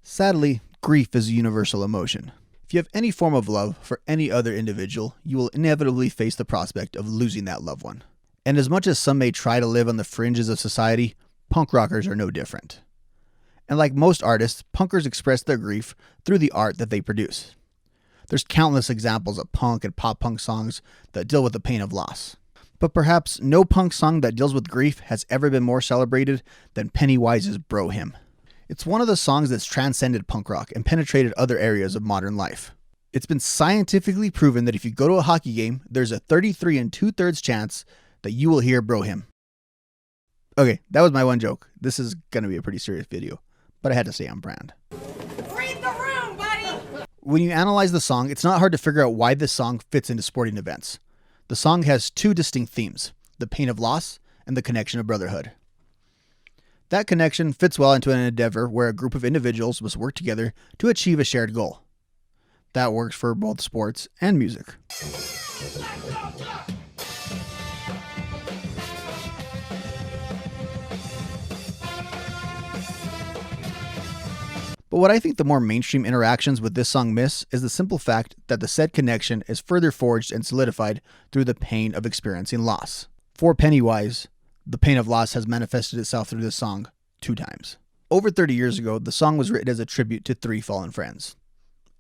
Sadly, grief is a universal emotion. If you have any form of love for any other individual, you will inevitably face the prospect of losing that loved one. And as much as some may try to live on the fringes of society, punk rockers are no different. And like most artists, punkers express their grief through the art that they produce. There's countless examples of punk and pop punk songs that deal with the pain of loss. But perhaps no punk song that deals with grief has ever been more celebrated than Pennywise's Bro Hymm. It's one of the songs that's transcended punk rock and penetrated other areas of modern life. It's been scientifically proven that if you go to a hockey game, there's a 33 2/3 chance that you will hear Bro Hymm. Okay, that was my one joke. This is going to be a pretty serious video, but I had to stay on brand. Read the room, buddy! When you analyze the song, it's not hard to figure out why this song fits into sporting events. The song has two distinct themes, the pain of loss and the connection of brotherhood. That connection fits well into an endeavor where a group of individuals must work together to achieve a shared goal. That works for both sports and music. But what I think the more mainstream interactions with this song miss is the simple fact that the said connection is further forged and solidified through the pain of experiencing loss. For Pennywise, the pain of loss has manifested itself through this song 2 times. Over 30 years ago, the song was written as a tribute to 3 fallen friends.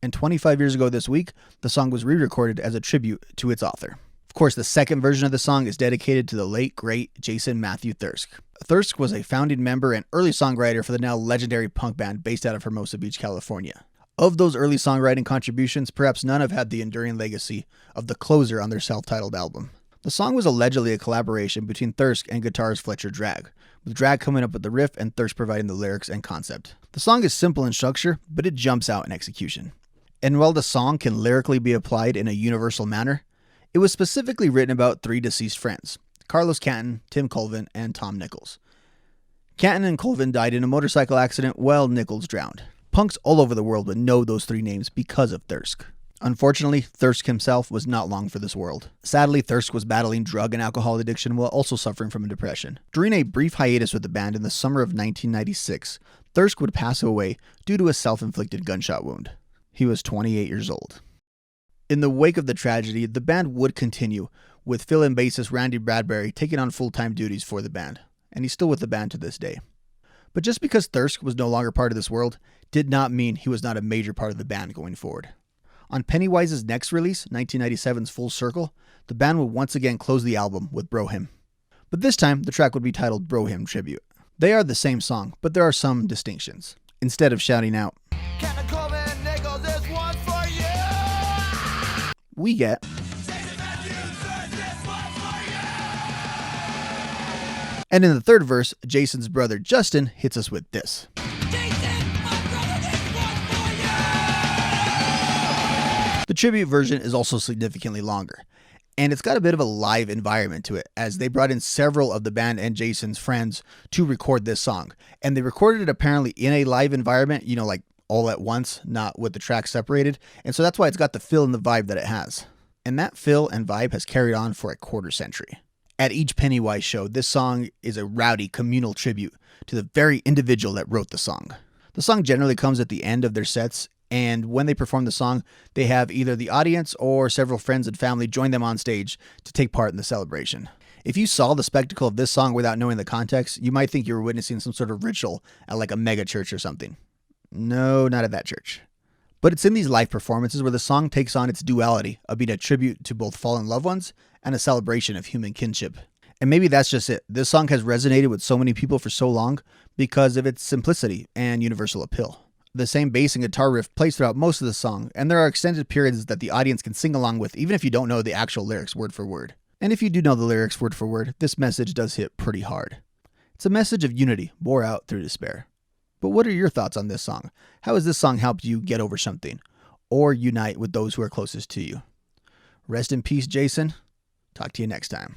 And 25 years ago this week, the song was re-recorded as a tribute to its author. Of course, the second version of the song is dedicated to the late, great Jason Matthew Thirsk. Thirsk was a founding member and early songwriter for the now legendary punk band based out of Hermosa Beach, California. Of those early songwriting contributions, perhaps none have had the enduring legacy of The Closer on their self-titled album. The song was allegedly a collaboration between Thirsk and guitarist Fletcher Drag, with Drag coming up with the riff and Thirsk providing the lyrics and concept. The song is simple in structure, but it jumps out in execution. And while the song can lyrically be applied in a universal manner, it was specifically written about 3 deceased friends, Carlos Canton, Tim Colvin, and Tom Nichols. Canton and Colvin died in a motorcycle accident while Nichols drowned. Punks all over the world would know those 3 names because of Thirsk. Unfortunately, Thirsk himself was not long for this world. Sadly, Thirsk was battling drug and alcohol addiction while also suffering from a depression. During a brief hiatus with the band in the summer of 1996, Thirsk would pass away due to a self-inflicted gunshot wound. He was 28 years old. In the wake of the tragedy, the band would continue, with fill-in bassist Randy Bradbury taking on full-time duties for the band, and he's still with the band to this day. But just because Thirsk was no longer part of this world, did not mean he was not a major part of the band going forward. On Pennywise's next release, 1997's Full Circle, the band would once again close the album with Bro Hymm. But this time, the track would be titled Bro Hymm Tribute. They are the same song, but there are some distinctions. Instead of shouting out, Colvin, Nichols, this one's for you! We get, and in the third verse, Jason's brother Justin hits us with this. The tribute version is also significantly longer, and it's got a bit of a live environment to it, as they brought in several of the band and Jason's friends to record this song. And they recorded it apparently in a live environment, like all at once, not with the tracks separated. And so that's why it's got the feel and the vibe that it has. And that feel and vibe has carried on for a quarter century. At each Pennywise show, this song is a rowdy communal tribute to the very individual that wrote the song. The song generally comes at the end of their sets, and when they perform the song, they have either the audience or several friends and family join them on stage to take part in the celebration. If you saw the spectacle of this song without knowing the context, you might think you were witnessing some sort of ritual at like a mega church or something. No, not at that church. But it's in these live performances where the song takes on its duality of being a tribute to both fallen loved ones and a celebration of human kinship. And maybe that's just it. This song has resonated with so many people for so long because of its simplicity and universal appeal. The same bass and guitar riff plays throughout most of the song, and there are extended periods that the audience can sing along with even if you don't know the actual lyrics word for word. And if you do know the lyrics word for word, this message does hit pretty hard. It's a message of unity, bore out through despair. But what are your thoughts on this song? How has this song helped you get over something, or unite with those who are closest to you? Rest in peace, Jason. Talk to you next time.